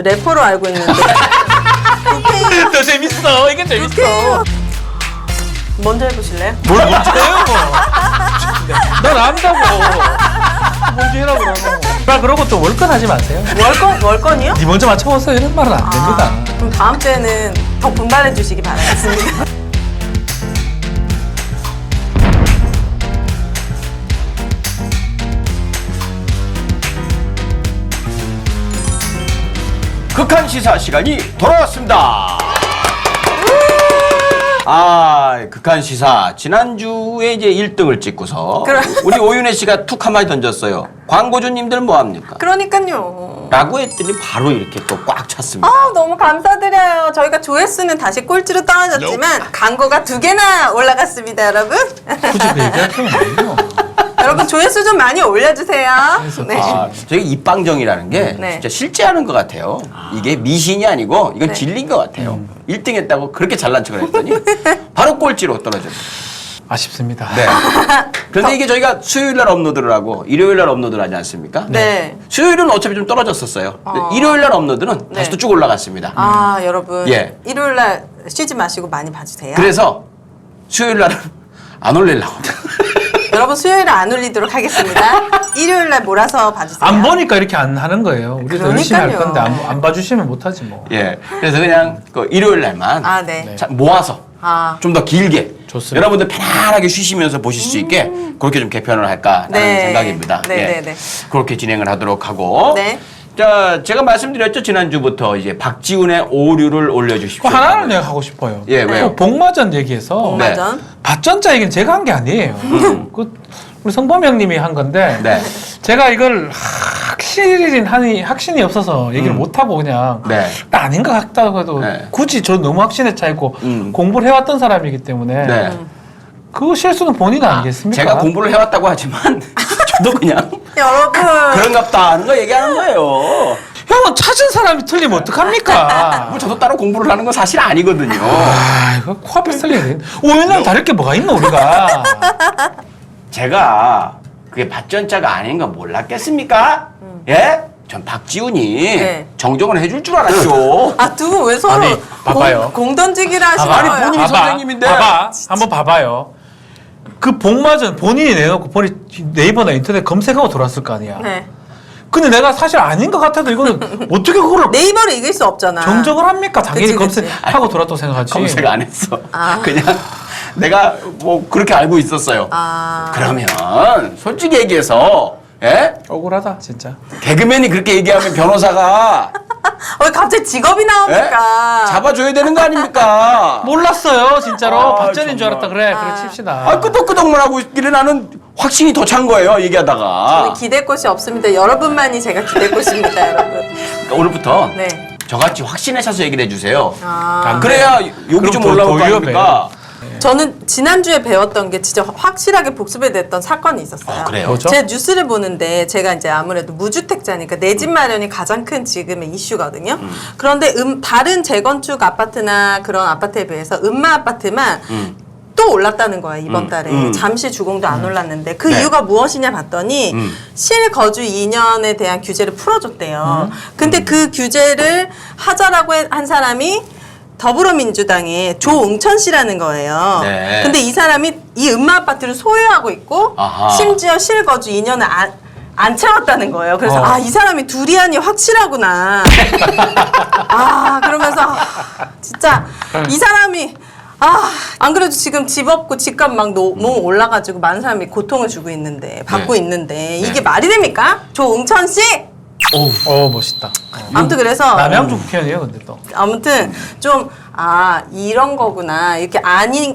래퍼로 알고 있는데. 더 재밌어. 이게 재밌어. 먼저 해보실래요? 뭘 먼저 해요? 난 안다고. 먼저 해라 그러고. 나 그러고 또 월권 하지 마세요. 월권이요? 니 먼저 맞춰보세요. 이런 말은 안 됩니다. 그럼 다음 주에는 더 분발해 주시기 바라겠습니다. 극한 시사 시간이 돌아왔습니다. 극한 시사 지난주에 이제 1등을 찍고서 우리 오윤혜 씨가 툭 한마디 던졌어요. 광고주님들 뭐 합니까? 그러니까요. 라고 했더니 바로 이렇게 또 꽉 찼습니다. 너무 감사드려요. 저희가 조회수는 다시 꼴찌로 떨어졌지만 광고가 2개나 올라갔습니다, 여러분. 굳이 그 얘기할 필요는 없네요. 여러분 조회수 좀 많이 올려주세요. 네. 저희 입방정이라는 게 네. 진짜 실제 하는 것 같아요. 이게 미신이 아니고 이건 네. 진리인 것 같아요. 1등 했다고 그렇게 잘난 척을 했더니 바로 꼴찌로 떨어졌어요. 아쉽습니다. 네. 그런데 이게 저희가 수요일 날 업로드를 하고 일요일 날 업로드를 하지 않습니까? 네. 수요일은 어차피 좀 떨어졌었어요. 근데 일요일 날 업로드는 네. 다시 또 쭉 올라갔습니다. 여러분. 예. 일요일 날 쉬지 마시고 많이 봐주세요. 그래서 수요일 날은 안 올리려고. 여러분 수요일에 안 올리도록 하겠습니다. 일요일 날 몰아서 봐주세요. 안 보니까 이렇게 안 하는 거예요. 우리도 열심히 할 그러니까요. 건데 안 봐주시면 못하지 뭐. 예. 그래서 그냥 그 일요일 날만 네. 자, 모아서 좀 더 길게 좋습니다. 여러분들 편안하게 쉬시면서 보실 수 있게 그렇게 좀 개편을 할까라는 네. 생각입니다. 네. 그렇게 진행을 하도록 하고. 네. 자, 제가 말씀드렸죠. 지난주부터 이제 박지훈의 오류를 올려주십시오. 그 하나를 내가 하고 싶어요. 예, 왜요? 그 복마전 얘기해서 복마전. 밭전자 얘기는 제가 한 게 아니에요. 그 우리 성범 형님이 한 건데 네. 제가 이걸 확신이 없어서 얘기를 못 하고 그냥 네. 아닌 것 같다고 해도 네. 굳이 저 너무 확신에 차있고 공부를 해왔던 사람이기 때문에 네. 그 실수는 본인 아니겠습니까? 제가 공부를 해왔다고 하지만 저도 그냥 여러분. 그런갑다 하는 거 얘기하는 거예요. 형은 찾은 사람이 틀리면 어떡합니까? 뭐 저도 따로 공부를 하는 건 사실 아니거든요. 이거 코앞에 쓸려야 돼. 오늘날 다를 게 뭐가 있나 우리가. 제가 그게 밭전자가 아닌 거 몰랐겠습니까? 예? 전 박지훈이 네. 정정을 해줄 줄 알았죠. 두 분 왜 서로 아니, 봐봐요. 공 던지기를 하시는 아니, 거예요? 본인이 선생님인데. 봐봐. 한번 봐봐요. 그 복마전 본인이 내놓고 네이버나 인터넷 검색하고 돌았을 거 아니야. 네. 근데 내가 사실 아닌 것 같아도 이거는 어떻게 그거를 네이버를 이길 수 없잖아. 정정을 합니까? 당연히 그치. 검색하고 돌았다고 생각하지. 검색 안 했어. 그냥 내가 뭐 그렇게 알고 있었어요. 그러면 솔직히 얘기해서 예? 억울하다 진짜. 개그맨이 그렇게 얘기하면 변호사가 왜 갑자기 직업이 나옵니까? 잡아줘야 되는 거 아닙니까? 몰랐어요 진짜로. 아, 밭전인 줄 알았다. 정말. 그래 칩시다. 끄덕끄덕만 하고 있길래 나는 확신이 더 찬 거예요 얘기하다가. 저는 기댈 곳이 없습니다. 여러분만이 제가 기댈 곳입니다, 여러분. 그러니까 오늘부터 네. 저같이 확신에 차서 얘기를 해주세요. 안 그래야 돼. 욕이 좀 그럼 올라올 더 거 아닙니까? 저는 지난주에 배웠던 게 진짜 확실하게 복습이 됐던 사건이 있었어요. 그래요? 뭐죠? 제가 뉴스를 보는데 제가 이제 아무래도 무주택자니까 내 집 마련이 가장 큰 지금의 이슈거든요. 그런데 다른 재건축 아파트나 그런 아파트에 비해서 음마 아파트만 또 올랐다는 거야 이번 달에. 잠시 주공도 안 올랐는데 그 네. 이유가 무엇이냐 봤더니 실거주 2년에 대한 규제를 풀어줬대요. 근데 그 규제를 하자라고 한 사람이 더불어민주당의 조응천 씨라는 거예요. 네. 근데 이 사람이 이 음마 아파트를 소유하고 있고 아하. 심지어 실거주 2년을 안 채웠다는 거예요. 그래서 이 사람이 두리안이 확실하구나. 그러면서 진짜 이 사람이 안 그래도 지금 집 없고 집값 막 너무 올라가지고 많은 사람이 고통을 주고 있는데 받고 네. 있는데 이게 말이 됩니까? 조응천 씨? 멋있다. 아무튼 그래서 남양주 국회의원이에요 근데 또. 아무튼 좀 이런 거구나 이렇게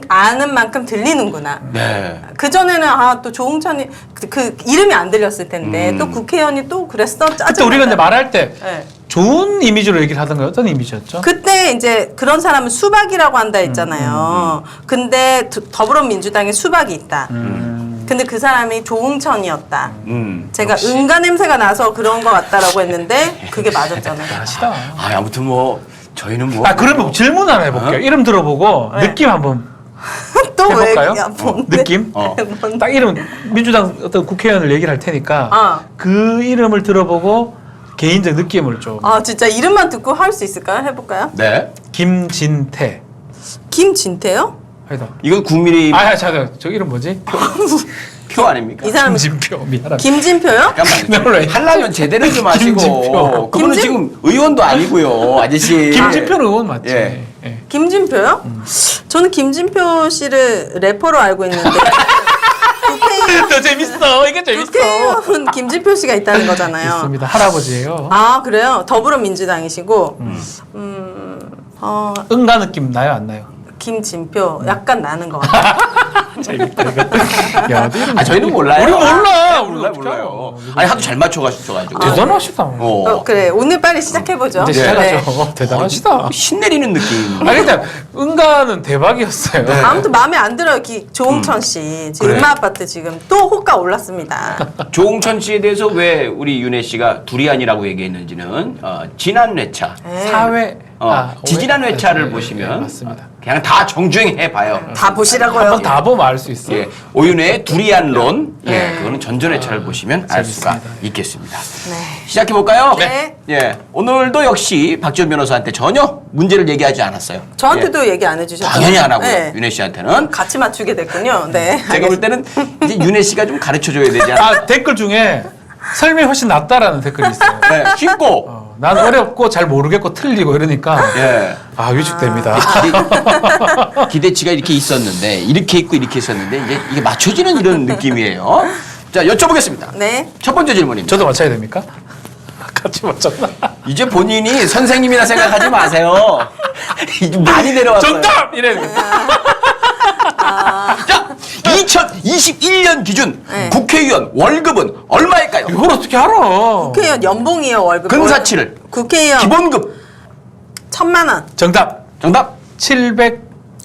아는 만큼 들리는구나. 네. 그 전에는 또 조응천이 그 이름이 안 들렸을 텐데 또 국회의원이 또 그랬어 짜증. 그때 우리가 근데 말할 때 네. 좋은 이미지로 얘기를 하던가요? 어떤 이미지였죠? 그때 이제 그런 사람은 수박이라고 한다 했잖아요. 근데 더불어민주당에 수박이 있다. 근데 그 사람이 조응천이었다. 제가 응가 냄새가 나서 그런 것 같다라고 했는데 그게 맞았잖아요. 아시다. 아무튼 뭐 저희는 뭐 그러면 질문 하나 해볼게요. 이름 들어보고 네. 느낌 한번 또 왜? 해볼까요? 야, 뭔데? 느낌? 뭔데? 딱 이름 민주당 어떤 국회의원을 얘기를 할 테니까 어. 그 이름을 들어보고 개인적 느낌을 좀. 아 진짜 이름만 듣고 할 수 있을까요? 해볼까요? 네. 김진태. 김진태요? 아니다. 이건 국민의 잠깐 저 이름 뭐지? 표 아닙니까? 이 사람은 김진표. 미안합니다. 김진표요? 잠깐만요. 하려면 제대로 좀 하시고. 김진표. 그분은 지금 의원도 아니고요, 아저씨. 김진표는 의원 맞지? 예. 예. 김진표요? 저는 김진표 씨를 래퍼로 알고 있는데 더 재밌어. 이게 재밌어. 국회의원 김진표 씨가 있다는 거잖아요. 있습니다. 할아버지예요. 아 그래요? 더불어민주당이시고 응가 느낌 나요, 안 나요? 김진표 약간 나는 것 같아요. 재밌다 이거. 야, 너 이름 저희는 몰라요. 우리 몰라. 우리 몰라요, 어떻게 몰라요. 알아? 아니, 하도 잘 맞춰가지고. 대단하시다. 그래 오늘 빨리 시작해보죠. 이제 네. 시작하죠. 대단하시다. 신내리는 느낌. 아니 근데 응가는 대박이었어요. 아무튼 마음에 안 들어요. 조홍천 씨 지금 그래. 음마 아파트 지금 또 호가 올랐습니다. 조홍천 씨에 대해서 왜 우리 윤혜 씨가 두리안이라고 얘기했는지는 지난 회차, 네. 사회 지지난 오해? 회차를 네, 보시면 맞습니다. 그냥 다 정주행해 봐요. 다 보시라고요. 한번 다 보면 알 수 있어요. 예, 오윤의 두리안론, 네. 그거는 전전 회차를 보시면 알 수가 재밌습니다. 있겠습니다. 네. 시작해 볼까요? 네. 예, 오늘도 역시 박지원 변호사한테 전혀 문제를 얘기하지 않았어요. 저한테도 얘기 안 해주셨죠? 당연히 안 하고요. 네. 윤혜 씨한테는 같이 맞추게 됐군요. 네. 제가 볼 때는 이제 윤혜 씨가 좀 가르쳐 줘야 되지 않나. 댓글 중에 설명이 훨씬 낫다라는 댓글이 있어요. 네, 쉽고. 난 어렵고 잘 모르겠고 틀리고 이러니까 예. 위축됩니다. 기대치가 이렇게 있었는데 이렇게 있고 이렇게 있었는데 이제 이게 맞춰지는 이런 느낌이에요. 자, 여쭤보겠습니다. 네. 첫 번째 질문입니다. 저도 맞춰야 됩니까? 같이 맞췄나? 이제 본인이 선생님이라 생각하지 마세요. 이제 많이 내려왔어요. 정답! 이래. 자, 2021년 기준 네. 국회의원 월급은 얼마일까요? 이걸 어떻게 알아? 국회의원 연봉이요 월급. 근사치를. 국회의원 기본급. 1,000만 원. 정답. 정답 700만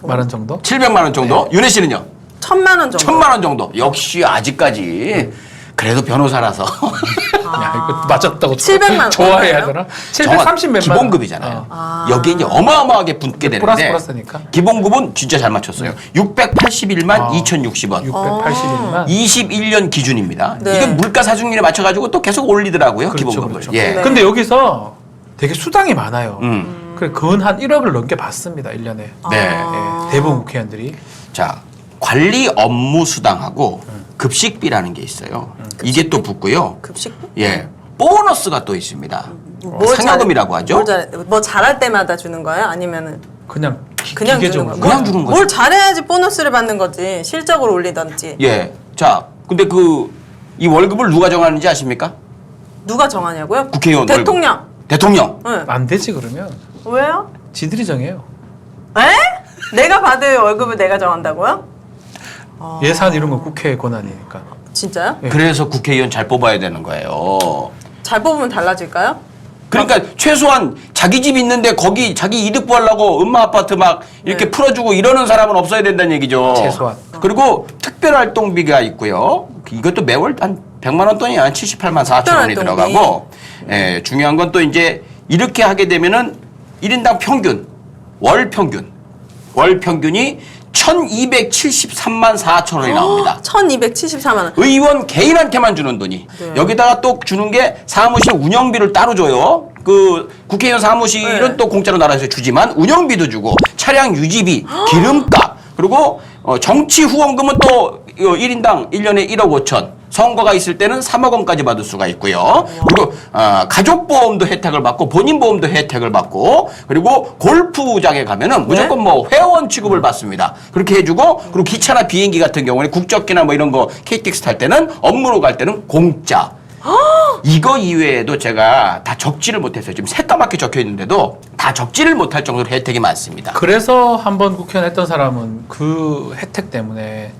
원 정도? 700만 원 정도. 윤혜 씨는요? 1,000만 원 정도. 1000만 원 정도. 역시 아직까지 그래도 변호사라서 야, 이거 맞았다고 700만 원. 좋아해야 되나? 730 몇만 기본급이잖아요. 원. 여기에 이제 어마어마하게 붙게 되는데 플러스니까. 기본급은 진짜 잘 맞췄어요. 681만 2,060원. 681만. 21년 기준입니다. 네. 이건 물가 사중률에 맞춰가지고 또 계속 올리더라고요. 기본급을. 그렇죠. 예. 네. 근데 여기서 되게 수당이 많아요. 음. 그래 근 한 1억을 넘게 받습니다. 1년에. 네. 예, 대부분 국회의원들이. 자, 관리 업무 수당하고 급식비라는 게 있어요. 이게 또 붙고요. 급식비? 예. 보너스가 또 있습니다. 상여금이라고 하죠. 뭐 잘할 때마다 주는 거예요? 아니면은 그냥 그냥 주는 기계적으로. 거예요? 그냥 주는 거죠. 뭘 잘해야지 보너스를 받는 거지. 실적으로 올리던지. 예. 자, 근데 이 월급을 누가 정하는지 아십니까? 누가 정하냐고요? 국회의원 대통령. 월급. 대통령. 응. 안 되지 그러면. 왜요? 지들이 정해요. 에? 내가 받을 월급을 내가 정한다고요? 예산 이런 건 국회의 권한이니까. 진짜요? 예. 그래서 국회의원 잘 뽑아야 되는 거예요. 잘 뽑으면 달라질까요? 그러니까 최소한 자기 집 있는데 거기 자기 이득 보려고 음마 아파트 막 이렇게 네. 풀어주고 이러는 사람은 없어야 된다는 얘기죠. 최소한. 그리고 특별활동비가 있고요. 이것도 매월 한 100만 원 돈이 한 78만 4천 원이 특별활동비. 들어가고, 예, 중요한 건 또 이제 이렇게 하게 되면은 1인당 평균, 월 평균이 1,273만 4천 원이 나옵니다. 1,274만 원. 의원 개인한테만 주는 돈이. 네. 여기다가 또 주는 게 사무실 운영비를 따로 줘요. 그 국회의원 사무실은 네. 또 공짜로 나라에서 주지만 운영비도 주고 차량 유지비, 기름값, 그리고 정치 후원금은 또 1인당 1년에 1억 5천. 선거가 있을 때는 3억 원까지 받을 수가 있고요. 그리고 가족보험도 혜택을 받고 본인 보험도 혜택을 받고 그리고 골프장에 가면은 무조건 뭐 회원 취급을 받습니다. 그렇게 해주고 그리고 기차나 비행기 같은 경우는 국적기나 뭐 이런 거 KTX 탈 때는 업무로 갈 때는 공짜. 이거 이외에도 제가 다 적지를 못했어요. 지금 새까맣게 적혀 있는데도 다 적지를 못할 정도로 혜택이 많습니다. 그래서 한번 국회의원 했던 사람은 그 혜택 때문에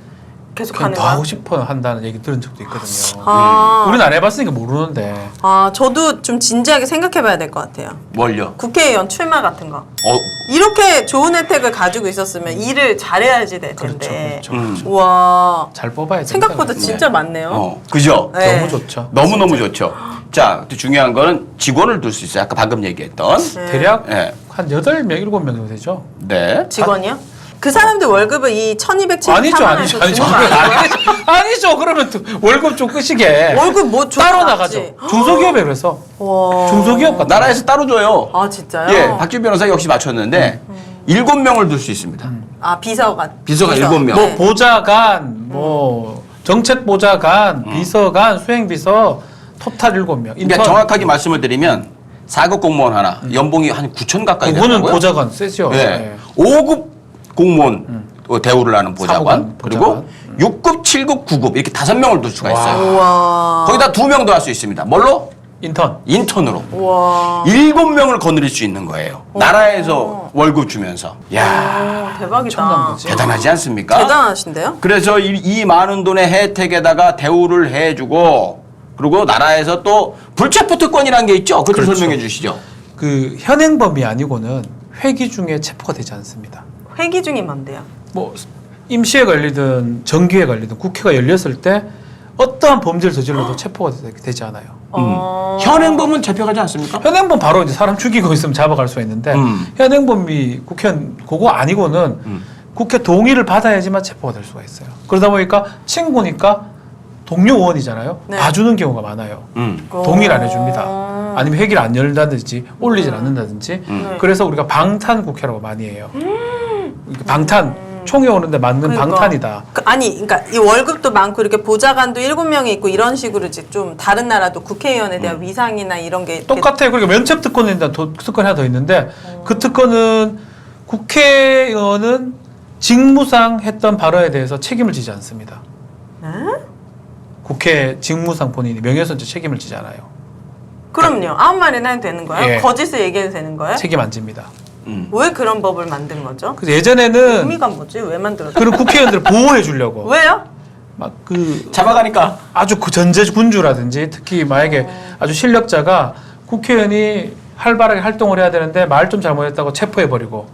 계속 그냥 가는 더 거야? 하고 싶어 한다는 얘기 들은 적도 있거든요. 아, 우리는 안 해봤으니까 모르는데. 저도 좀 진지하게 생각해봐야 될 것 같아요. 뭘요? 국회의원 출마 같은 거. 어, 이렇게 좋은 혜택을 가지고 있었으면 일을 잘해야지 될 텐데. 그렇죠. 우와. 잘 뽑아야 됩니다. 생각보다 그래서. 진짜 많네요. 그죠? 네. 너무 좋죠. 너무너무 좋죠. 자, 또 중요한 거는 직원을 둘 수 있어요. 아까 방금 얘기했던. 네. 대략 네. 한 8명, 7명 정도 되죠. 네. 직원이요? 그 사람들 월급을 이 1274만 아니죠. 원에서 주는 거 아니고요? 아니죠. 그러면 또 월급 좀 끄시게. 월급 뭐 줘? 따로 나가죠. 중소기업에 그래서. 와. 중소기업 같은 나라에서 따로 줘요. 아 진짜요? 예, 박준 변호사 역시 맞췄는데 7명을 둘 수 있습니다. 아 비서가 비서가 7명. 뭐 보좌관, 뭐 정책 보좌관, 비서관, 수행비서 토탈 7명. 그러니까 정확하게 말씀을 드리면 4급 공무원 하나 연봉이 한 9천 가까이 그분은 되더라고요. 보좌관 세죠. 네. 5급 공무원 대우를 하는 보좌관, 사무관, 그리고 6급, 7급, 9급 이렇게 5명을 둘 수가 있어요. 우와. 거기다 2명 더 할 수 있습니다. 뭘로? 인턴. 인턴으로. 우와. 7명을 거느릴 수 있는 거예요. 나라에서 월급 주면서. 야, 대박이다. 엄청난 거지. 대단하지 않습니까? 대단하신데요? 그래서 이 많은 돈의 혜택에다가 대우를 해주고 그리고 나라에서 또 불체포 특권이라는 게 있죠. 그것도 그렇죠. 설명해 주시죠. 그 현행범이 아니고는 회기 중에 체포가 되지 않습니다. 회기 중이 뭔데요? 뭐 임시에 걸리든 정기에 걸리든 국회가 열렸을 때 어떠한 범죄를 저질러도 체포가 되지 않아요. 현행범은 잡혀가지 않습니까? 현행범 바로 이제 사람 죽이고 있으면 잡아갈 수가 있는데 현행범이 국회의원 그거 아니고는 국회 동의를 받아야지만 체포가 될 수가 있어요. 그러다 보니까 친구니까 동료 의원이잖아요. 네. 봐주는 경우가 많아요. 동의를 안 해줍니다. 아니면 회기를 안 열다든지 올리질 않는다든지. 그래서 우리가 방탄 국회라고 많이 해요. 방탄 총회 오는데 맞는 그러니까. 방탄이다. 아니, 그러니까 이 월급도 많고 이렇게 보좌관도 7명이 있고 이런 식으로 이제 좀 다른 나라도 국회의원에 대한 위상이나 이런 게 똑같아요. 그러니까 면책 특권에 대한 특권이 하나 더 있는데 그 특권은 국회의원은 직무상 했던 발언에 대해서 책임을 지지 않습니다. 국회 직무상 본인이 명예훼손죄 책임을 지지 않아요. 그럼요. 아무 말이나 해도 되는 거예요? 예. 거짓을 얘기해도 되는 거예요? 책임 안 집니다. 왜 그런 법을 만든 거죠? 그래서 예전에는 의미가 뭐지? 왜 만들었어요? 그런 국회의원들을 보호해 주려고 왜요? 막 그 잡아가니까. 아주 그 전제 군주라든지 특히 만약에 아주 실력자가 국회의원이 활발하게 활동을 해야 되는데 말 좀 잘못했다고 체포해 버리고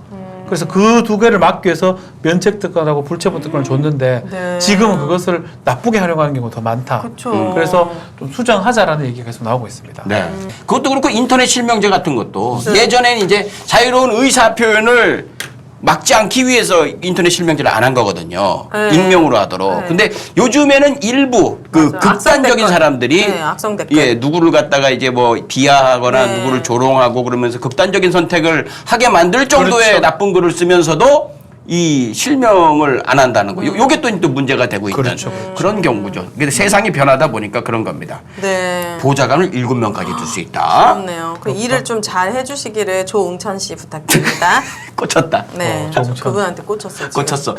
그래서 그 두 개를 막기 위해서 면책 특권하고 불체포 특권을 줬는데 네. 지금은 그것을 나쁘게 활용하는 경우가 더 많다. 그쵸. 그래서 좀 수정하자라는 얘기가 계속 나오고 있습니다. 네. 그것도 그렇고 인터넷 실명제 같은 것도 예전에는 이제 자유로운 의사 표현을 막지 않기 위해서 인터넷 실명제를 안 한 거거든요. 네. 익명으로 하도록. 네. 근데 요즘에는 일부 그 맞아요. 극단적인 악성 댓글. 사람들이 네, 악성 댓글. 예, 누구를 갖다가 이제 뭐 비하하거나 네. 누구를 조롱하고 그러면서 극단적인 선택을 하게 만들 정도의 그렇죠. 나쁜 글을 쓰면서도 이 실명을 안 한다는 거. 요게 또 문제가 되고 있는 그렇죠, 그런 경우죠. 근데 세상이 변하다 보니까 그런 겁니다. 네. 보좌관을 7명까지 둘 수 있다. 그렇네요. 그 일을 좀 잘 해주시기를 조응천 씨 부탁드립니다. 꽂혔다. 네. 조응천. 그분한테 꽂혔어요. 지금. 꽂혔어.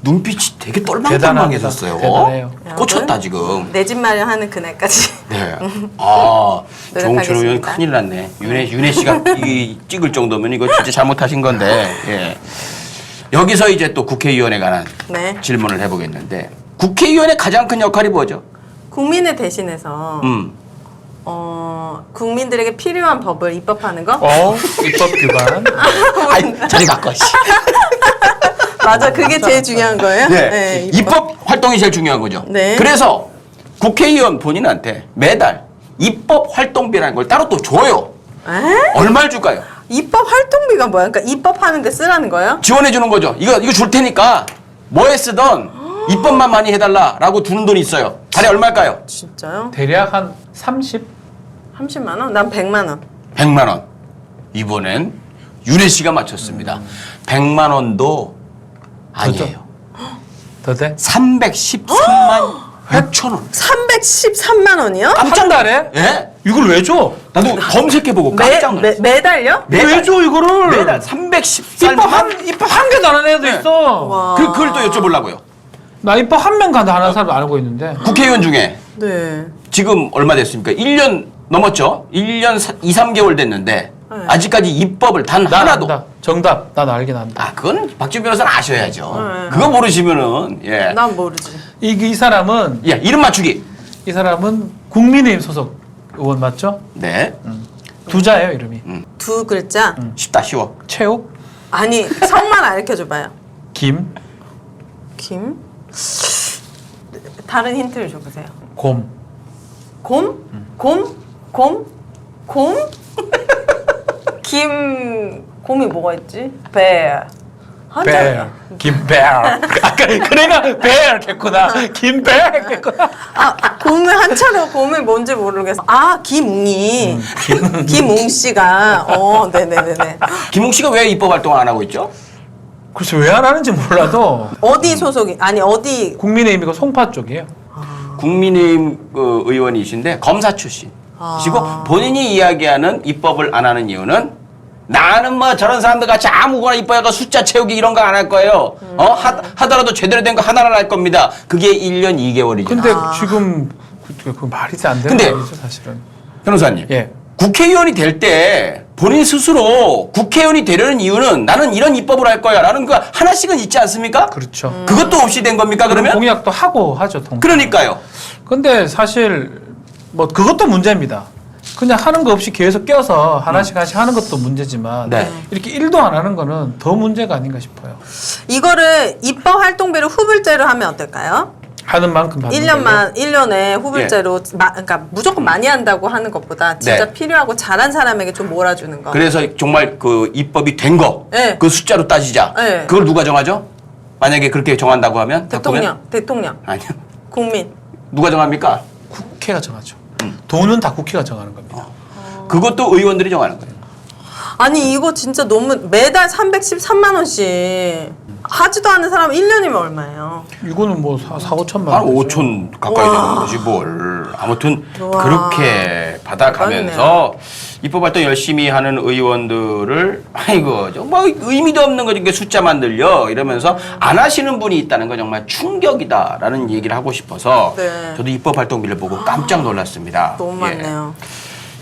눈빛이 되게 똘망똘망해졌어요. 대단해요. 꽂혔다 지금. 내 집 마련하는 그날까지. 네. 아, 노력하겠습니다. 조홍천 의원 큰일 났네. 윤혜 씨가 이 찍을 정도면 이거 진짜 잘못하신 건데. 예. 여기서 이제 또 국회의원에 관한 네. 질문을 해보겠는데 국회의원의 가장 큰 역할이 뭐죠? 국민을 대신해서 국민들에게 필요한 법을 입법하는 거? 입법 규반. 아이, 자리 바꿔. 씨. 맞아, 그게 제일 중요한 거예요. 네. 입법 활동이 제일 중요한 거죠. 네. 그래서 국회의원 본인한테 매달 입법 활동비라는 걸 따로 또 줘요. 에? 얼마를 줄까요? 입법 활동비가 뭐야? 그러니까 입법하는데 쓰라는 거예요? 지원해 주는 거죠. 이거 줄 테니까 뭐에 쓰던 입법만 많이 해달라라고 주는 돈이 있어요. 달에 얼마일까요? 진짜요? 대략 한 30? 30만 원? 난 100만 원. 100만 원. 이번엔 윤혜 씨가 맞췄습니다. 100만 원도 아니에요. 더 돼? 313만 6천 원. 313만 원이요? 한 달에? 예? 이걸 왜 줘? 나도 검색해보고 깜짝 놀랐어. 매달요? 왜 줘 이거를? 매달 313만. 입법 한 개도 안 하는 애도 있어. 와. 그걸 또 여쭤보려고요. 나 입법 한 명 간다 하는 사람도 알고 있는데. 국회의원 중에 네. 지금 얼마 됐습니까? 1년 넘었죠? 1년 2, 3개월 됐는데 네. 아직까지 입법을 단 난 하나도. 안다. 정답. 난 알긴 안다. 아, 그건 박준 변호사는 아셔야죠. 네. 그거 모르시면은 예. 난 모르지. 이 사람은 야, 이름 맞추기. 이 사람은 국민의힘 소속 의원 맞죠? 네. 두자예요 이름이. 두 글자? 쉽다, 쉬워. 최욱, 아니, 성만 알려줘봐요. 김, 김? 다른 힌트를 줘보세요. 곰. 곰? 곰? 곰? 곰? 곰이 뭐가 있지? bear. bear. 김bear. 아까 그래가 bear 했구나. 김bear 했구나. 곰을 한자로 곰이 뭔지 모르겠어. 김웅이. 김웅 씨가. 네네네네. 김웅 씨가 왜 입법 활동 안 하고 있죠? 글쎄 왜 안 하는지 몰라도 어디 소속이? 아니 어디? 국민의힘이고 송파 쪽이에요. 국민의힘 의원이신데 검사 출신이시고 본인이 이야기하는 입법을 안 하는 이유는 나는 뭐 저런 사람들 같이 아무거나 입법해가 숫자 채우기 이런 거 안 할 거예요. 하더라도 제대로 된 거 하나를 할 겁니다. 그게 1년 2개월이죠. 근데 지금 그 말이 안 되는 근데 말이죠 사실은. 변호사님. 예. 국회의원이 될 때 본인 스스로 국회의원이 되려는 이유는 나는 이런 입법을 할 거야 라는 거 하나씩은 있지 않습니까? 그렇죠. 그것도 없이 된 겁니까 그러면? 공약도 하고 하죠. 그러니까요. 근데 사실 뭐 그것도 문제입니다. 그냥 하는 거 없이 계속 껴서 하나씩 하는 것도 문제지만 네. 이렇게 일도 안 하는 거는 더 문제가 아닌가 싶어요. 이거를 입법 활동비를 후불제로 하면 어떨까요? 하는 만큼 받는 걸로. 1년에 후불제로 그러니까 무조건 많이 한다고 하는 것보다 진짜 네. 필요하고 잘한 사람에게 좀 몰아주는 거. 그래서 정말 그 입법이 된 거, 네. 그 숫자로 따지자. 네. 그걸 누가 정하죠? 만약에 그렇게 정한다고 하면? 대통령. 아니요. 국민. 누가 정합니까? 국회가 정하죠. 돈은 다 국회가 정하는 겁니다. 그것도 의원들이 정하는 거예요. 아니 이거 진짜 너무 매달 313만 원씩 하지도 않은 사람 1년이면 얼마예요? 이거는 뭐 4-5천만 한 원. 5천 가까이 와. 되는 거지 뭘. 아무튼 와. 그렇게 받아가면서 입법 활동 열심히 하는 의원들을 아이고 정말 의미도 없는 거 이렇게 숫자만 늘려 이러면서 안 하시는 분이 있다는 건 정말 충격이다라는 얘기를 하고 싶어서 네. 저도 입법 활동비를 보고 깜짝 놀랐습니다. 너무 예. 많네요.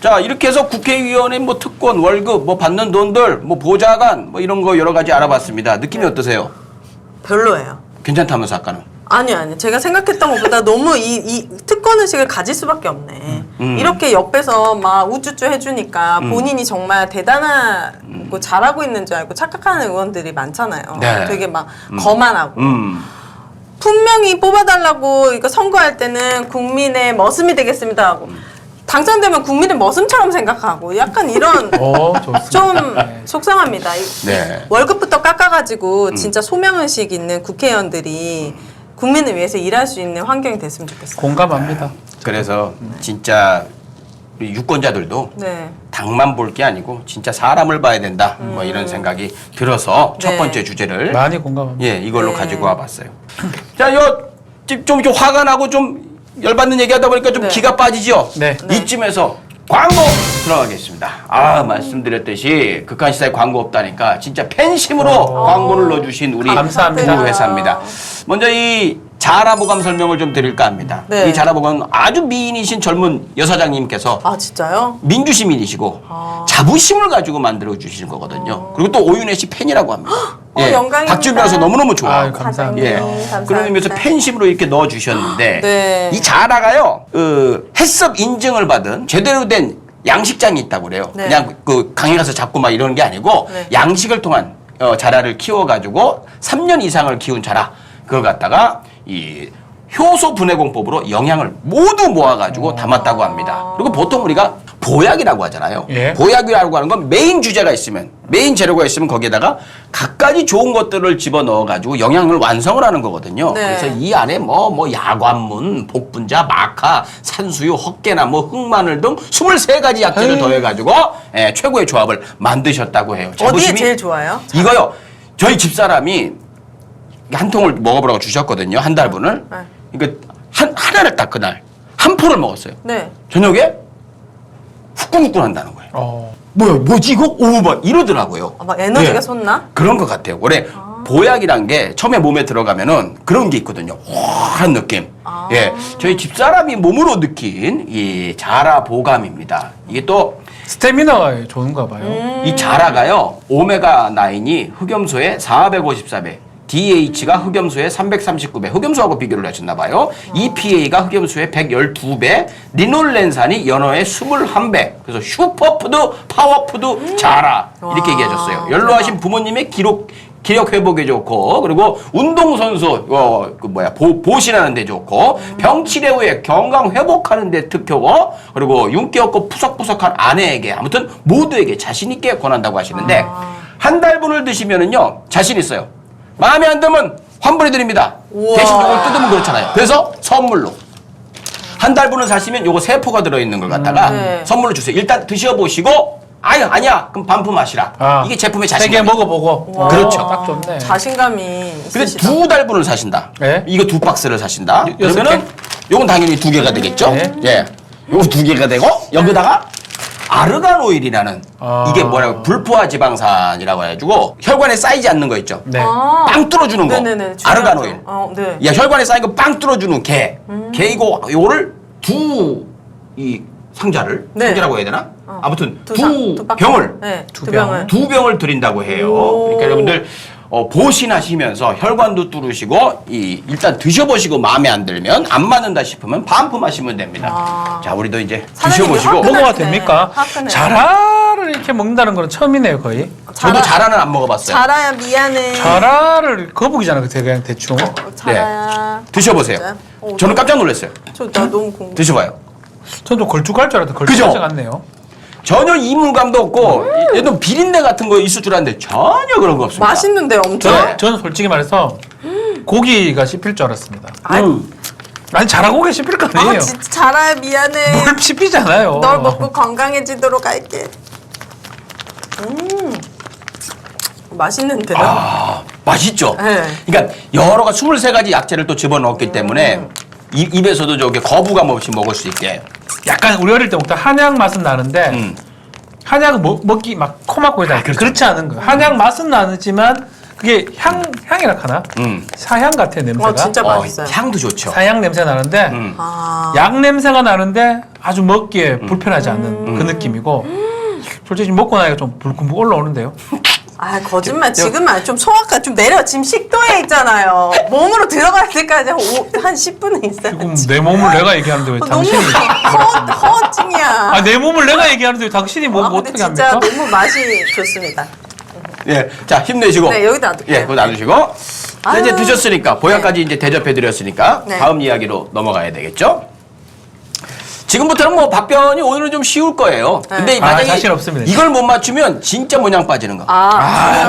자 이렇게 해서 국회의원의 뭐 특권, 월급, 뭐 받는 돈들, 뭐 보좌관 뭐 이런 거 여러 가지 알아봤습니다. 느낌이 어떠세요? 별로예요. 괜찮다면서 아까는? 아니요. 제가 생각했던 것보다 너무 이 특권 의식을 가질 수밖에 없네. 이렇게 옆에서 막 우쭈쭈 해주니까 본인이 정말 대단하고 잘하고 있는 줄 알고 착각하는 의원들이 많잖아요. 네. 되게 막 거만하고. 음. 분명히 뽑아달라고 이거 선거할 때는 국민의 머슴이 되겠습니다 하고 당선되면 국민의 머슴처럼 생각하고 약간 이런 좋습니다. 좀 네. 속상합니다. 네. 월급부터 깎아가지고 진짜 소명의식 있는 국회의원들이 국민을 위해서 일할 수 있는 환경이 됐으면 좋겠어요. 공감합니다. 그래서 진짜 우리 유권자들도 네. 당만 볼 게 아니고 진짜 사람을 봐야 된다. 뭐 이런 생각이 들어서 첫 네. 번째 주제를 많이 공감합니다. 예 이걸로 네. 가지고 와봤어요. 자, 좀 화가 나고 좀 열받는 얘기하다 보니까 좀 네. 기가 빠지죠. 네. 이쯤에서 광고 들어가겠습니다. 말씀드렸듯이 극한시사에 광고 없다니까 진짜 팬심으로 광고를 넣어주신 우리 감사합니다. 두 회사입니다. 먼저 이 자라보감 설명을 좀 드릴까 합니다. 네. 이 자라보감은 아주 미인이신 젊은 여사장님께서 진짜요? 민주시민이시고 자부심을 가지고 만들어 주시는 거거든요. 그리고 또 오윤혜 씨 팬이라고 합니다. 영광입니다. 박지훈 변호사 너무너무 좋아요. 아유, 감사합니다. 예. 감사합니다. 그런 의미에서 팬심으로 이렇게 넣어 주셨는데 네. 이 자라가요. 해썹 인증을 받은 제대로 된 양식장이 있다고 그래요. 네. 그냥 그 강에 가서 잡고 막 이러는 게 아니고 네. 양식을 통한 자라를 키워 가지고 3년 이상을 키운 자라 그걸 갖다가 이 효소 분해 공법으로 영양을 모두 모아가지고 담았다고 합니다. 그리고 보통 우리가 보약이라고 하잖아요. 예. 보약이라고 하는 건 메인 주제가 있으면 메인 재료가 있으면 거기에다가 갖가지 좋은 것들을 집어 넣어가지고 영양을 완성을 하는 거거든요. 네. 그래서 이 안에 뭐 야관문, 복분자, 마카, 산수유, 헛개나 뭐 흑마늘 등 23가지 약재를 더해가지고 최고의 조합을 만드셨다고 해요. 어디에 제일 좋아요? 이거요. 저희 집사람이 한 통을 먹어보라고 주셨거든요. 한 달분을. 네. 이거 하나를 딱 그날 한 포를 먹었어요. 네. 저녁에 후끈후끈 한다는 거예요. 뭐지 이거? 오, 막 이러더라고요. 막 에너지가 예. 솟나? 그런 것 같아요. 원래 보약이란 게 처음에 몸에 들어가면은 그런 게 있거든요. 호한 느낌. 예, 저희 집사람이 몸으로 느낀 이 자라 보감입니다. 이게 또 스태미나가 좋은가 봐요. 이 자라가요 오메가 9이 흑염소의 454배, DH가 흑염소의 339배, 흑염소하고 비교를 하셨나 봐요. EPA가 흑염소의 112배, 리놀렌산이 연어의 21배. 그래서 슈퍼푸드, 파워푸드 자라 이렇게 얘기하셨어요. 연로하신 부모님의 기력 회복에 좋고 그리고 운동선수 보신하는 데 좋고 병치레 후에 건강 회복하는 데 특효고 그리고 윤기 없고 푸석푸석한 아내에게 아무튼 모두에게 자신 있게 권한다고 하시는데 한 달분을 드시면은요 자신 있어요. 마음에 안 들면 환불해 드립니다. 우와. 대신 이걸 뜯으면 그렇잖아요. 그래서 선물로 한 달분을 사시면 요거 세포가 들어있는 걸 갖다가 네. 선물로 주세요. 일단 드셔보시고 아니야 그럼 반품하시라. 아, 이게 제품의 3개 자신감. 먹어보고. 와. 그렇죠. 딱 좋네. 자신감이 근데 있으시다. 2달분을 사신다. 네. 이거 2박스를 사신다. 여섯 그러면은 요건 당연히 2개가 되겠죠. 네. 예. 요거 2개가 되고 여기다가 아르간 오일이라는 이게 뭐라고 불포화 지방산이라고 해가지고 혈관에 쌓이지 않는 거 있죠. 네. 빵 뚫어주는 거. 네네네. 아르간 중요하죠. 오일. 네. 야 혈관에 쌓인 거 빵 뚫어주는 개이고 요거를 이 상자를 네. 상자라고 해야 되나? 아무튼 두 박스. 병을 네, 두 두 병. 병을. 2병을 드린다고 해요. 오. 그러니까 여러분들 보신하시면서 혈관도 뚫으시고 일단 드셔보시고 마음에 안 들면 안 맞는다 싶으면 반품하시면 됩니다. 아. 자 우리도 이제 사장님이 드셔보시고 화끈하시네. 먹어봐도 됩니까? 화끈해요. 자라를 이렇게 먹는다는 건 처음이네요, 거의. 저도 자라는 안 먹어봤어요. 자라야 미안해. 자라를 거북이잖아, 그냥 대충. 자라야. 드셔보세요. 진짜요? 저는 깜짝 놀랐어요. 나 너무 궁금해. 드셔봐요. 전좀 걸쭉할 줄 알았는데 그죠? 걸쭉하지 않네요. 전혀 이물감도 없고 얘도 비린내 같은 거 있을 줄 알았는데 전혀 그런 거 없습니다. 맛있는데 엄청. 네. 저는 솔직히 말해서 고기가 씹힐 줄 알았습니다. 음. 아니 자라고기 씹힐 거 아니에요. 진짜 자라야 미안해. 뭘 씹히잖아요. 널 먹고 건강해지도록 할게. 맛있는데요? 맛있죠? 네. 그러니까 여러 가지 23가지 약재를 또 집어넣었기 때문에 입에서도 저기 거부감 없이 먹을 수 있게. 약간 우리 어릴 때 먹던 한약 맛은 나는데 한약은 먹기 막 코 막고 이다 그렇지 않은 거예요. 한약 맛은 나지만 그게 향이라 하나? 사향 같아 냄새가. 진짜 맛있어요. 향도 좋죠. 사향 냄새 나는데 아. 약 냄새가 나는데 아주 먹기에 불편하지 않는 그 느낌이고 솔직히 먹고 나니까 좀 불끈 올라오는데요. 아 거짓말 지금은 좀 소화가 좀 내려 지금 식도에 있잖아요. 몸으로 들어갈 때까지 한 10분은 있어요. 지금 내 몸을 내가 얘기하는데 왜 너무 당신이 허증이야. 아 내 몸을 내가 얘기하는데 왜 당신이 뭐 근데 어떻게 진짜 합니까? 너무 맛이 좋습니다. 예, 자 힘내시고. 네, 여기다 놔둘게요. 예, 그거 놔두시고. 자, 이제 아유. 드셨으니까 보약까지 이제 대접해드렸으니까 네. 다음 이야기로 넘어가야 되겠죠. 지금부터는 뭐 답변이 오늘은 좀 쉬울 거예요. 근데 만약에 자신 없습니다. 이걸 못 맞추면 진짜 모냥 빠지는 거.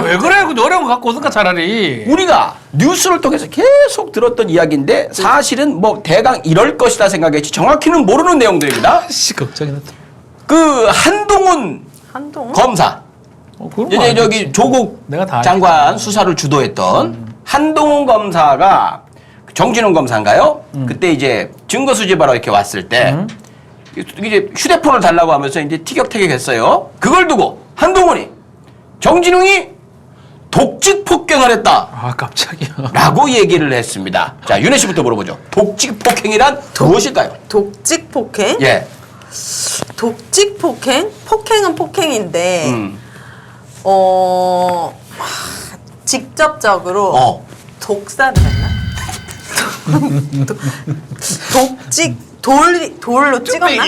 왜 그래? 그 어려운 거 갖고 오든가 차라리. 우리가 뉴스를 통해서 계속 들었던 이야기인데 사실은 뭐 대강 이럴 것이다 생각했지 정확히는 모르는 내용들입니다. 씨 걱정이나. 그 한동훈 한동. 검사, 그건 뭐 이제 저기 알겠지. 조국 내가 다 장관 수사를 주도했던 한동훈 검사가 정진웅 검사인가요? 그때 이제 증거 수집하러 이렇게 왔을 때 이제 휴대폰을 달라고 하면서 이제 티격태격했어요. 그걸 두고 한동훈이 정진웅이 독직 폭행을 했다. 아 깜짝이야. 라고 얘기를 했습니다. 자, 윤혜 씨부터 물어보죠. 독직 폭행이란 무엇일까요? 독직 폭행? 예. 독직 폭행? 폭행은 폭행인데 직접적으로 독사를 했나? 독직 돌로 찍었나?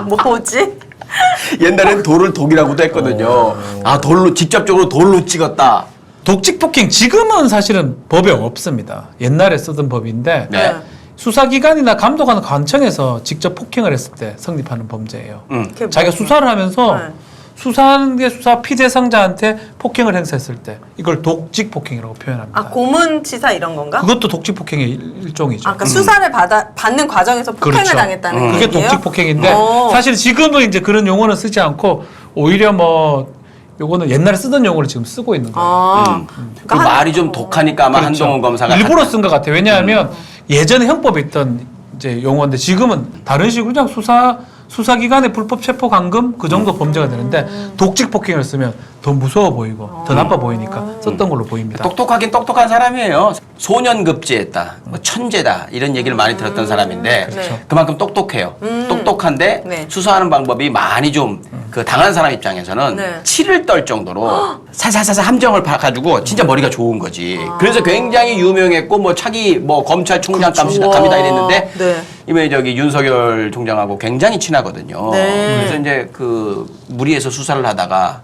뭐지? 옛날엔 돌을 독이라고도 했거든요. 아, 직접적으로 돌로 찍었다. 독직 폭행 지금은 사실은 법에 없습니다. 옛날에 쓰던 법인데 네. 수사기관이나 감독하는 관청에서 직접 폭행을 했을 때 성립하는 범죄예요. 그게 자기가 뭐예요? 수사를 하면서 네. 수사하는 게 수사 피대상자한테 폭행을 행사했을 때 이걸 독직 폭행이라고 표현합니다. 아 고문치사 이런 건가? 그것도 독직 폭행의 일종이죠. 아까 수사를 받는 과정에서 폭행을 그렇죠. 당했다는 그게 얘기예요? 독직 폭행인데 사실 지금은 이제 그런 용어는 쓰지 않고 오히려 뭐 요거는 옛날에 쓰던 용어를 지금 쓰고 있는 거예요. 그 말이 좀 독하니까 아마 한동훈 검사가 그렇죠. 일부러 쓴 것 같아요. 왜냐하면 예전에 형법에 있던 이제 용어인데 지금은 다른 식으로 그냥 수사기관의 불법 체포 감금 그 정도 범죄가 되는데 독직 폭행을 쓰면 더 무서워 보이고 더 나빠 보이니까 썼던 걸로 보입니다. 똑똑하긴 똑똑한 사람이에요. 소년급제했다, 뭐 천재다 이런 얘기를 많이 들었던 사람인데 그렇죠. 그만큼 똑똑해요. 똑똑한데 네. 수사하는 방법이 많이 좀 그 당한 사람 입장에서는 네. 치를 떨 정도로 살살살살 함정을 봐가지고 진짜 머리가 좋은 거지. 그래서 굉장히 유명했고 뭐 차기 뭐 검찰총장감 갑니다 이랬는데 네. 이번에 저기 윤석열 총장하고 굉장히 친하거든요. 네. 그래서 이제 그 무리해서 수사를 하다가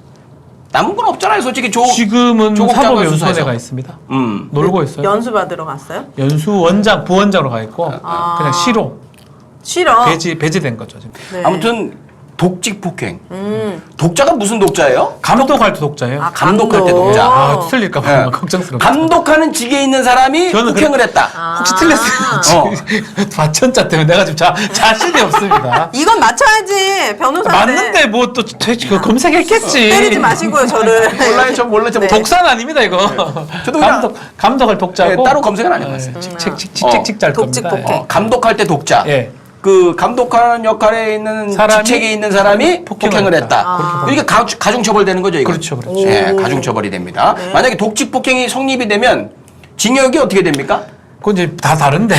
남은 건 없잖아요. 솔직히 지금은 조국 장관 사법연수원에 수사에서. 가 있습니다. 놀고 있어요. 연수 받으러 갔어요? 연수원장, 부원장으로 가 있고 그냥 시로 싫어. 배제된 거죠. 지금. 네. 아무튼 독직 폭행. 독자가 무슨 독자예요? 감독할 때 독자예요. 아, 감독할 때 독자. 아, 틀릴까 봐 네. 걱정스럽죠. 감독하는 직에 있는 사람이 저는 폭행을 했다. 혹시 틀렸어요? 과천자 때문에 내가 지금 자신이 없습니다. 이건 맞춰야지 변호사인데. 맞는데 뭐 또 검색했겠지. 때리지 마시고요 저를. 몰라요, 저 몰라요. 네. 독사는 아닙니다 이거. 저도 그냥 감독할 독자고 네, 따로 검색은 안 해봤어요. 직책자일 독직 겁니다. 폭행. 감독할 때 독자. 예. 그 감독하는 역할에 있는 사람이 직책에 있는 사람이 폭행을 했다. 아. 이게 가중처벌되는 거죠, 이거. 그렇죠, 그렇죠. 예, 가중처벌이 됩니다. 네. 만약에 독직 폭행이 성립이 되면 징역이 어떻게 됩니까? 그건 이제 다 다른데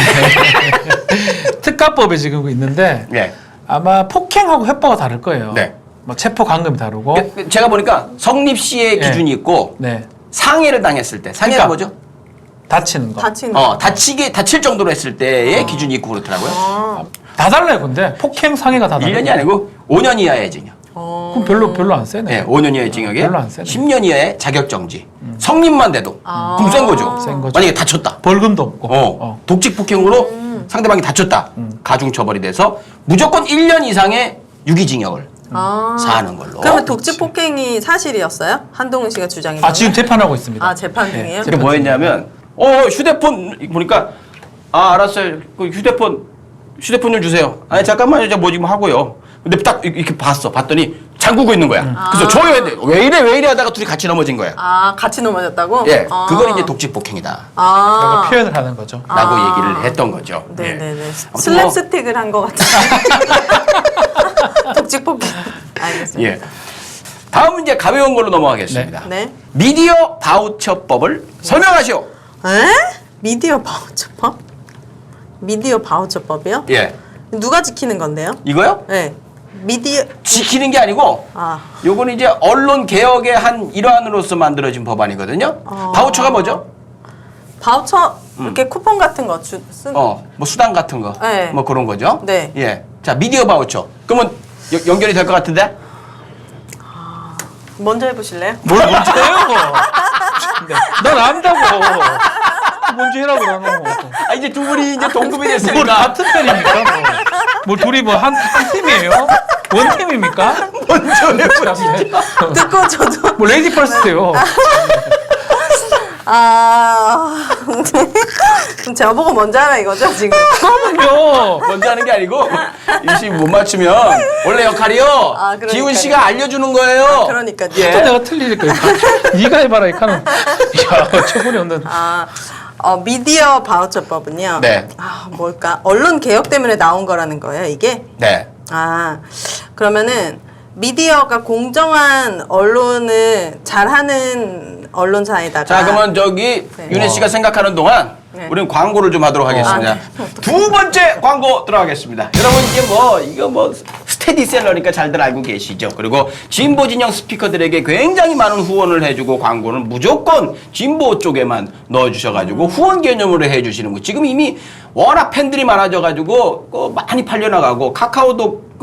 특가법에 지금 있는데 예. 아마 폭행하고 협박은 다를 거예요. 네. 뭐 체포 감금이 다르고. 제가 보니까 성립 시의 예. 기준이 있고 네. 상해를 당했을 때 상해가 그러니까 뭐죠? 다치는 거. 다치는 거. 다칠 정도로 했을 때의 기준이 있고 그렇더라고요. 다 달라요, 근데 폭행 상해가 다 달라요. 1년이 아니고 5년 이하의 징역. 그럼 별로 안 세네. 네, 5년 이하의 징역에 별로 안 세네. 10년 이하의 자격정지. 성립만 돼도 그럼 센 거죠. 센 거죠. 만약에 다쳤다. 벌금도 없고. 독직 폭행으로 상대방이 다쳤다. 가중처벌이 돼서 무조건 1년 이상의 유기징역을 사하는 걸로. 그러면 독직 폭행이 사실이었어요? 한동훈 씨가 주장이. 아 지금 재판하고 있습니다. 아 재판 중이에요? 이게 뭐였냐면 휴대폰 보니까 알았어요. 그 휴대폰 좀 주세요. 아니 잠깐만요. 제가 뭐 지금 하고요. 근데 딱 이렇게 봤더니 잠그고 있는 거야. 그래서 줘야 돼. 왜 이래 하다가 둘이 같이 넘어진 거야. 아 같이 넘어졌다고? 예, 그걸 이제 독직 폭행이다. 내가 표현을 하는 거죠. 라고 얘기를 했던 거죠. 네네네. 예. 아무튼 뭐- 슬랩스틱을 한 것 같은데. 독직 폭행. 알겠습니다. 예. 다음 이제 가벼운 걸로 넘어가겠습니다. 네. 미디어 바우처법을 설명하시오. 에? 미디어 바우처법? 미디어 바우처법이요? 예. 누가 지키는 건데요? 이거요? 네. 미디어 지키는 게 아니고 요거는 이제 언론 개혁의 한 일환으로서 만들어진 법안이거든요. 바우처가 뭐죠? 바우처 이렇게 쿠폰 같은 거 뭐 수당 같은 거. 네. 뭐 그런 거죠. 네. 예. 자, 미디어 바우처. 그러면 연결이 될 것 같은데? 먼저 해보실래요? 뭘 먼저 해요? 난 안다고. 먼저 해라 그러노. 이제 두 분이 이제 동급이 뭘 됐으니까. 같은 편입니까? 뭐 둘이 뭐 한 팀이에요? 원 팀입니까? 먼저 해보시죠. 듣고 저도 뭐 레이디 퍼스트요. 그럼 제가 보고 먼저 하라 이거죠 지금? 그럼요. 먼저 하는 게 아니고 일시 못 맞추면 원래 역할이요. 그러니까요. 지훈 씨가 알려주는 거예요. 그러니까요. 예. 또 내가 틀리니까. 네가 해봐라 이 칸은. 야, 처분이 없는. 미디어 바우처법은요. 네. 뭘까? 언론 개혁 때문에 나온 거라는 거예요, 이게? 네. 그러면은 미디어가 공정한 언론을 잘하는 언론사에다가. 자, 그러면 저기 네. 윤혜 씨가 생각하는 동안 네. 우리는 광고를 좀 하도록 하겠습니다. 네. 두 번째 광고 들어가겠습니다. 여러분 이거 뭐 스테디셀러니까 잘들 알고 계시죠. 그리고 진보 진영 스피커들에게 굉장히 많은 후원을 해주고 광고는 무조건 진보 쪽에만 넣어주셔가지고 후원 개념으로 해주시는 거. 지금 이미 워낙 팬들이 많아져가지고 많이 팔려나가고 카카오톡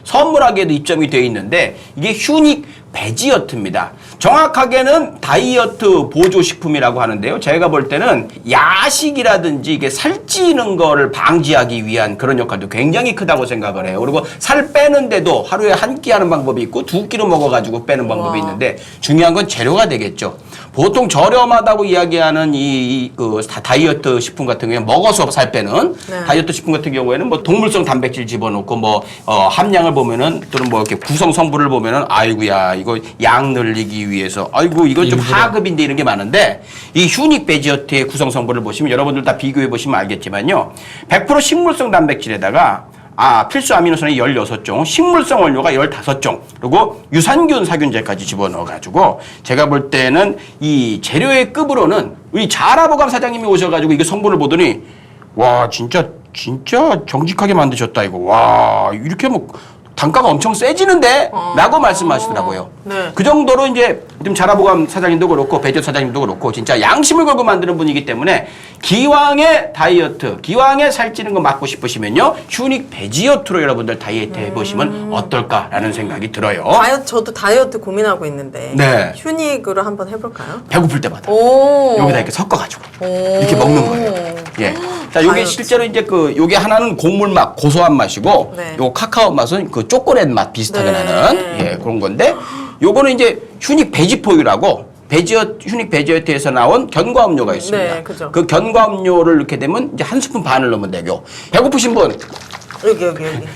선물하게도 입점이 되어 있는데 이게 휴닉 베지어트입니다. 정확하게는 다이어트 보조식품이라고 하는데요. 제가 볼 때는 야식이라든지 이게 살찌는 거를 방지하기 위한 그런 역할도 굉장히 크다고 생각을 해요. 그리고 살 빼는데도 하루에 한 끼 하는 방법이 있고 두 끼로 먹어가지고 빼는 방법이 있는데 중요한 건 재료가 되겠죠. 보통 저렴하다고 이야기하는 그 다이어트 식품 같은 경우에 먹어서 살 빼는 다이어트 식품 같은 경우에는 뭐 동물성 단백질 집어넣고 뭐 함량을 보면은 또는 뭐 이렇게 구성 성분을 보면은 아이고야 이거 양 늘리기 위해서 아이고 이건 좀 하급인데 이런 게 많은데 이 휴닉 베지어트의 구성 성분을 보시면 여러분들 다 비교해 보시면 알겠지만요. 100% 식물성 단백질에다가 필수 아미노산이 16종, 식물성 원료가 15종, 그리고 유산균 사균제까지 집어넣어가지고 제가 볼 때는 이 재료의 급으로는 우리 자라보감 사장님이 오셔가지고 이게 성분을 보더니 와 진짜 정직하게 만드셨다 이거 와 이렇게 뭐 단가가 엄청 세지는데 라고 말씀하시더라고요. 네. 그 정도로 이제 지금 자라보감 사장님도 그렇고 배지어 사장님도 그렇고 진짜 양심을 걸고 만드는 분이기 때문에 기왕에 다이어트, 기왕에 살찌는 거 막고 싶으시면요. 휴닉 배지어트로 여러분들 다이어트 해보시면 어떨까라는 생각이 들어요. 저도 다이어트 고민하고 있는데 네. 휴닉으로 한번 해볼까요? 배고플 때마다 오. 여기다 이렇게 섞어가지고 이렇게 먹는 거예요. 예. 자, 요게 다이어트. 실제로 이제 요게 하나는 곡물 맛, 고소한 맛이고, 네. 요 카카오 맛은 그 초콜릿 맛 비슷하게 네. 나는 예, 그런 건데, 요거는 이제 휴닉 베지포유라고 휴닉 베지어트에서 나온 견과음료가 있습니다. 네, 그죠. 그 견과음료를 넣게 되면 이제 한 스푼 반을 넣으면 되고, 배고프신 분 여기.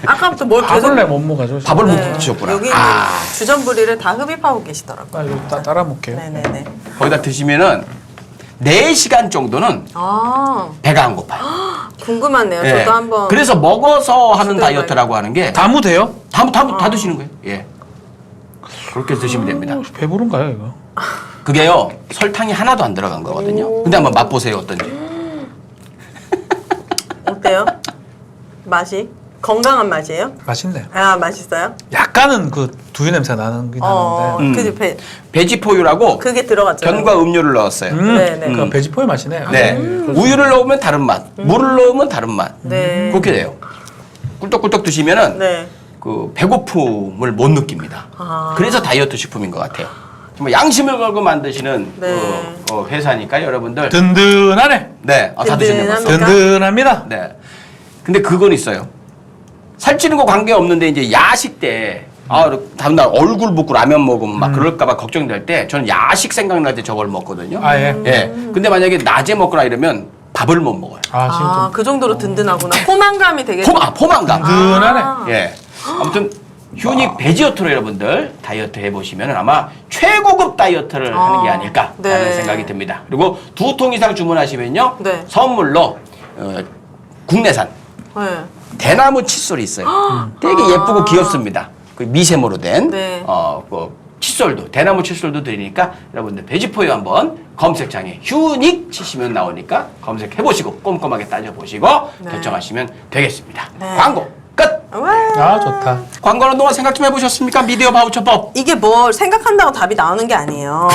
아까부터 뭘 계속 밥을 못 먹어가지고. 밥을 네. 못 드셨구나. 여기 아, 주전부리를 다 흡입하고 계시더라고요. 아, 이거 따라 먹게요. 네네네. 거기다 드시면은 4시간 정도는 아 배가 안 고파요. 궁금하네요. 예. 저도 한번. 그래서 먹어서 하는 시도해봐야겠다. 다이어트라고 하는 게 다무 돼요? 다 드시는 거예요. 예. 그렇게 드시면 됩니다. 배부른가요 이거? 그게요, 설탕이 하나도 안 들어간 거거든요. 근데 한번 맛보세요, 어떤지. 어때요? 맛이 건강한 맛이에요? 맛있네. 아 맛있어요? 약간은 그 두유 냄새 나긴 하는데. 그 베지포유라고 그게 들어갔죠. 견과 음료를 넣었어요. 네네. 그 베지포의 맛이네. 네. 우유를 넣으면 다른 맛, 물을 넣으면 다른 맛. 네. 그렇게 돼요. 꿀떡꿀떡 드시면은 네. 그 배고픔을 못 느낍니다. 아. 그래서 다이어트 식품인 것 같아요. 정말 양심을 걸고 만드시는 네. 회사니까 여러분들. 든든하네. 네, 다 드셨네요. 든든합니다. 든든합니다. 네. 근데 그건 있어요. 살찌는 거 관계 없는데 이제 야식 때 다음날 얼굴 붓고 라면 먹으면 막 그럴까봐 걱정될 때 저는 야식 생각날 때 저걸 먹거든요. 아 예. 예. 근데 만약에 낮에 먹거나 이러면 밥을 못 먹어요. 아 지금 좀 그 정도로 든든하구나. 포만감이 되게. 포만감. 든든하네. 예. 아무튼 휴닉 베지어트로 여러분들 다이어트 해보시면 아마 최고급 다이어트를 하는 게 아닐까라는 네. 생각이 듭니다. 그리고 2통 이상 주문하시면요. 네. 선물로 국내산 네. 대나무 칫솔이 있어요. 되게 예쁘고 귀엽습니다. 그 미세모로 된 네. 그 칫솔도 대나무 칫솔도 드리니까 여러분들 베지포유 한번 검색창에 휴닉 치시면 나오니까 검색해 보시고 꼼꼼하게 따져 보시고 네. 결정하시면 되겠습니다. 네. 광고 끝. 와. 아 좋다. 광고하는 동안 생각 좀 해보셨습니까? 미디어 바우처법. 이게 뭘 생각한다고 답이 나오는 게 아니에요.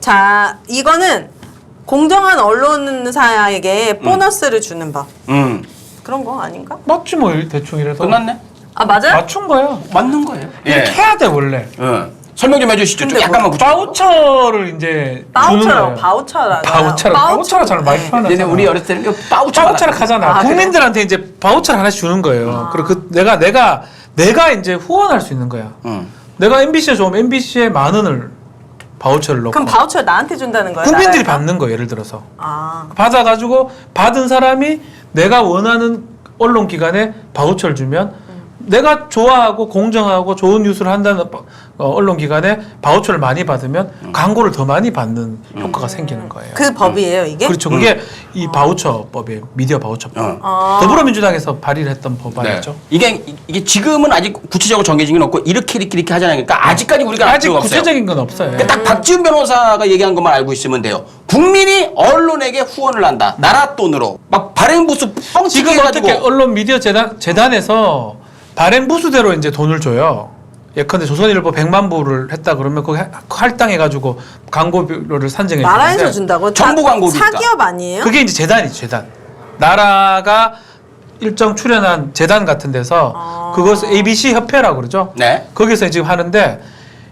자, 이거는 공정한 언론사에게 보너스를 주는 법. 그런 거 아닌가? 맞지 뭐 대충 이래서. 끝났네. 아, 맞아요? 맞춘 거야. 맞는 거예요. 이렇게 해야 돼 원래. 설명 좀 해주시죠. 좀 근데 약간만 붙여. 바우처를 이제 주는 바우처라고 거예요. 바우처라고. 바우처를 잘 많이 표현하잖아. 얘네 우리 어렸을 때는 그 바우처 바우처를 하잖아. 아, 그래? 국민들한테 이제 바우처를 하나씩 주는 거예요. 그리고 그 내가 이제 후원할 수 있는 거야. 내가 MBC에 좋으면 MBC에 10,000원을 바우처를 넣고 그럼 바우처를 나한테 준다는 거예요? 국민들이 나라에서? 받는 거예요. 예를 들어서 아. 받아가지고 받은 사람이 내가 원하는 언론기관에 바우처를 주면 내가 좋아하고 공정하고 좋은 뉴스를 한다는 언론기관에 바우처를 많이 받으면 광고를 더 많이 받는 효과가 생기는 거예요. 그 법이에요, 이게? 그렇죠. 그게 이 바우처법이에요. 미디어 바우처법. 아. 더불어민주당에서 발의를 했던 법안이죠. 이게 지금은 아직 구체적으로 정해진 건 없고 이렇게 하잖아요. 그러니까 아직까지 우리가 알 아직 필요가 없어요. 구체적인 건 없어요. 그러니까 딱 박지훈 변호사가 얘기한 것만 알고 있으면 돼요. 국민이 언론에게 후원을 한다. 나라 돈으로. 막 발행부수 뻥치게 지금 해가지고. 어떻게 언론 미디어 재단에서 발행 부수대로 이제 돈을 줘요. 예컨대 조선일보 100만 부를 했다 그러면 그거 할당해가지고 광고료를 산정해 주는데 나라에서 준다고? 정부 광고니까. 사기업 아니에요? 그게 이제 재단이죠. 재단. 나라가 일정 출연한 재단 같은 데서 그것을 ABC 협회라고 그러죠. 네. 거기서 지금 하는데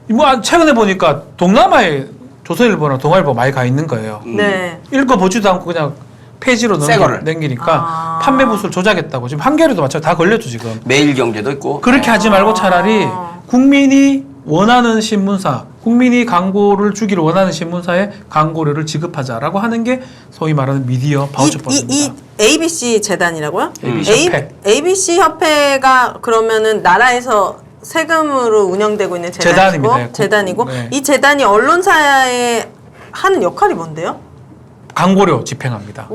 뭐 최근에 보니까 동남아에 조선일보나 동아일보 많이 가 있는 거예요. 네. 읽어보지도 않고 그냥 페이지로 새 거를. 넘기니까 판매 부수를 조작했다고 지금 한겨레도 마찬가지 다 걸렸죠 지금. 매일경제도 있고. 그렇게 하지 말고 차라리 국민이 원하는 신문사, 국민이 광고를 주기를 원하는 신문사에 광고료를 지급하자라고 하는 게 소위 말하는 미디어 바우처법입니다. 이 ABC 재단이라고요? ABC 협회. ABC 협회가 그러면은 나라에서 세금으로 운영되고 있는 재단이고, 재단입니다. 재단이고 네. 이 재단이 언론사에 하는 역할이 뭔데요? 광고료 집행합니다.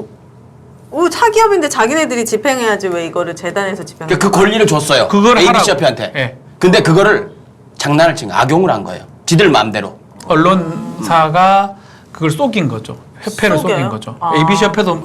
오, 사기업인데 자기네들이 집행해야지 왜 이거를 재단에서 집행해? 그 권리를 줬어요. 그거를 ABC 하라고. 협회한테. 예. 근데 그거를 장난을 친 악용을 한 거예요. 지들 마음대로. 언론사가 그걸 속인 거죠. 협회를 속여요? 속인 거죠. 아. ABC 협회도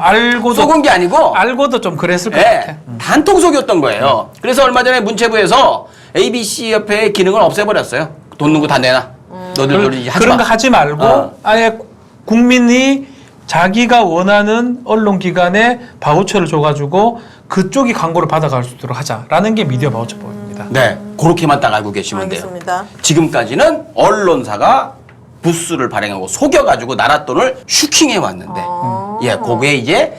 속은 게 아니고 알고도 좀 그랬을 것 예, 같아. 단통 속였던 거예요. 그래서 얼마 전에 문체부에서 ABC 협회의 기능을 없애버렸어요. 돈 넣고 다 내놔. 너들 이제 하지 그런 마. 거 하지 말고 어. 아예 국민이 자기가 원하는 언론기관에 바우처를 줘가지고 그쪽이 광고를 받아갈 수 있도록 하자라는 게 미디어 바우처법입니다. 네, 그렇게만 딱 알고 계시면 알겠습니다. 돼요. 지금까지는 언론사가 부스를 발행하고 속여가지고 나라 돈을 슈킹해 왔는데, 예, 그게 이제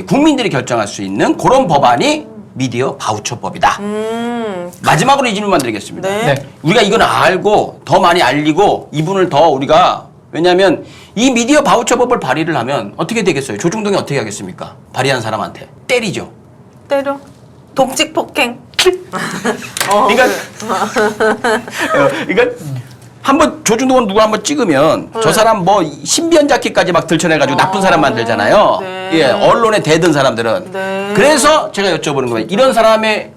국민들이 결정할 수 있는 그런 법안이 미디어 바우처법이다. 마지막으로 이 질문만 드리겠습니다. 네. 네. 우리가 이건 알고 더 많이 알리고 이분을 더 우리가 왜냐하면 이 미디어 바우처법을 발의를 하면 어떻게 되겠어요? 조중동이 어떻게 하겠습니까? 발의한 사람한테 때리죠. 때려. 독직 폭행. 그러니까 그러니까 한번 조중동은 누구 한번 찍으면 저 사람 뭐 신변 자키까지 막 들춰내가지고 나쁜 사람 만들잖아요. 네. 예, 언론에 대든 사람들은. 네. 그래서 제가 여쭤보는 거예요. 이런 사람의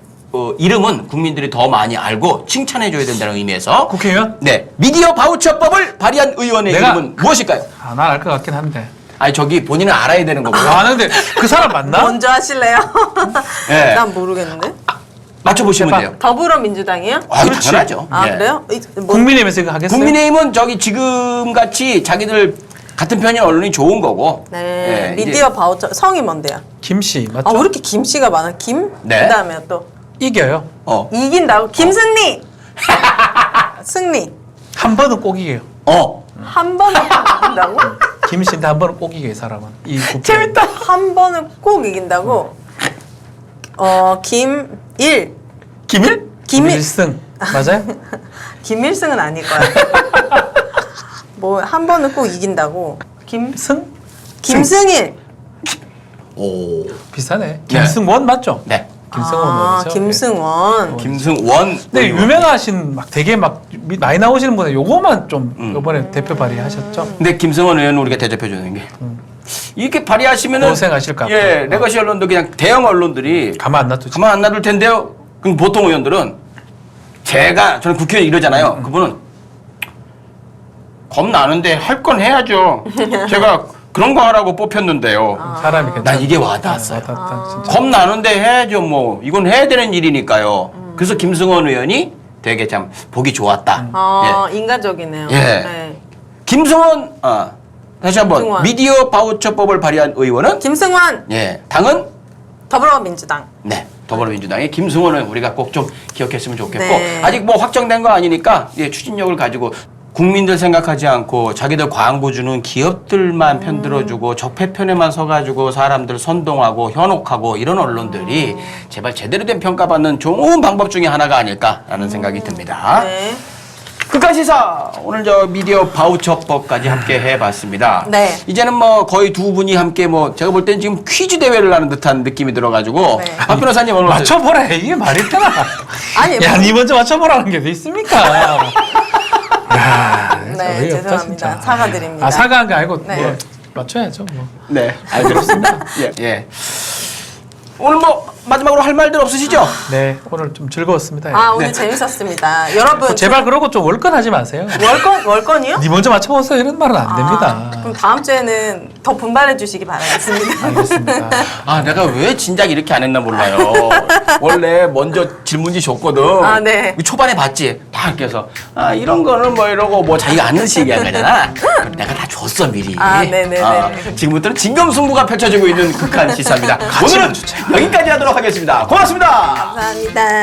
이름은 국민들이 더 많이 알고 칭찬해줘야 된다는 의미에서 국회의원? 네, 미디어 바우처법을 발의한 의원의 내가- 이름은 무엇일까요? 아, 난 알 것 같긴 한데. 아니 저기 본인은 알아야 되는 거고요. 아, 근데 그 사람 맞나? 먼저 하실래요? 네. 난 모르겠는데. 맞춰보시면 해봐. 돼요. 더불어민주당이요? 아, 그렇지. 당연하죠. 아 예. 그래요? 뭐, 국민의힘에서 이거 하겠어요? 국민의힘은 저기 지금 같이 자기들 같은 편인 언론이 좋은 거고. 네. 예, 이제 미디어 바우처 성이 뭔데요? 김씨 맞죠? 아 왜 이렇게 김씨가 많아? 김? 네. 그다음에 또 이겨요. 이긴다고? 김승리. 승리. 한 번은 꼭 이겨요. 한 번은 꼭 이긴다고? 김씨인데 한 번은 꼭 이겨요, 이 사람은. 이 국회. 재밌다. 한 번은 꼭 이긴다고? 김일. 김일? 김일승 맞아요? 김일승은 아닐 거야. 뭐 한 번은 꼭 이긴다고. 승? 김승일. 오. 비슷하네. 김승원 맞죠? 네. 김승원 아, 의원이죠. 예. 김승원. 김승원. 근데 유명하신 막 되게 막 많이 나오시는 분은 요거만 좀 음. 이번에 대표 발의하셨죠? 근데 김승원 의원은 우리가 대접해 주는 게 이렇게 발의하시면은 고생하실 것 예, 같아요. 레거시 언론도 그냥 대형 언론들이 가만 안 놔두지. 가만 안 놔둘 텐데요. 그럼 보통 의원들은 저는 국회의원 이러잖아요. 그분은 겁나는데 할 건 해야죠. 제가 그런 거 하라고 뽑혔는데요. 사람이 괜찮아. 난 이게 와닿았어요. 와닿다 진짜. 겁나는데 해야죠. 뭐 이건 해야 되는 일이니까요. 그래서 김승원 의원이 되게 참 보기 좋았다. 인간적이네요. 예. 네. 김승원 다시 한번 김승원. 미디어 바우처법을 발의한 의원은 김승원. 예 당은 더불어민주당. 네 더불어민주당의 김승원을 우리가 꼭 좀 기억했으면 좋겠고 네. 아직 뭐 확정된 거 아니니까 예, 추진력을 가지고 국민들 생각하지 않고 자기들 광고 주는 기업들만 편들어주고 적폐 편에만 서가지고 사람들 선동하고 현혹하고 이런 언론들이 제발 제대로 된 평가받는 좋은 방법 중에 하나가 아닐까라는 생각이 듭니다. 네. 끝까지 시사 오늘 저 미디어 바우처법까지 함께 해봤습니다. 네. 이제는 뭐 거의 두 분이 함께 뭐 제가 볼 땐 지금 퀴즈 대회를 하는 듯한 느낌이 들어가지고 네. 박 변호사님 오늘 맞춰보라 이게 말이 되나? 아니, 야, 니 먼저 맞춰보라는 게 어디 있습니까? 야, 네, 어이없다, 죄송합니다. 진짜. 사과드립니다. 아 사과한 게 아니고 네. 뭐 맞춰야죠. 뭐. 네 알겠습니다. 예. 오늘 뭐 마지막으로 할 말들 없으시죠? 네, 오늘 좀 즐거웠습니다. 오늘 재밌었습니다. 여러분 제발 그러고 좀 월권하지 마세요. 월권이요? 니 먼저 맞춰보세요 이런 말은 안 됩니다. 그럼 다음 주에는 더 분발해 주시기 바라겠습니다. 알겠습니다. 내가 왜 진작 이렇게 안 했나 몰라요. 원래 먼저 질문지 줬거든. 네. 초반에 봤지. 다 이렇게 해서 이런 거는 뭐 이러고 뭐 자기가 아는 식으로 얘기한 거잖아. 내가 다 줬어 미리. 네네네. 지금부터는 진검승부가 펼쳐지고 있는 극한 시사입니다. 오늘은 여기까지 하도록 하겠습니다. 고맙습니다. 감사합니다.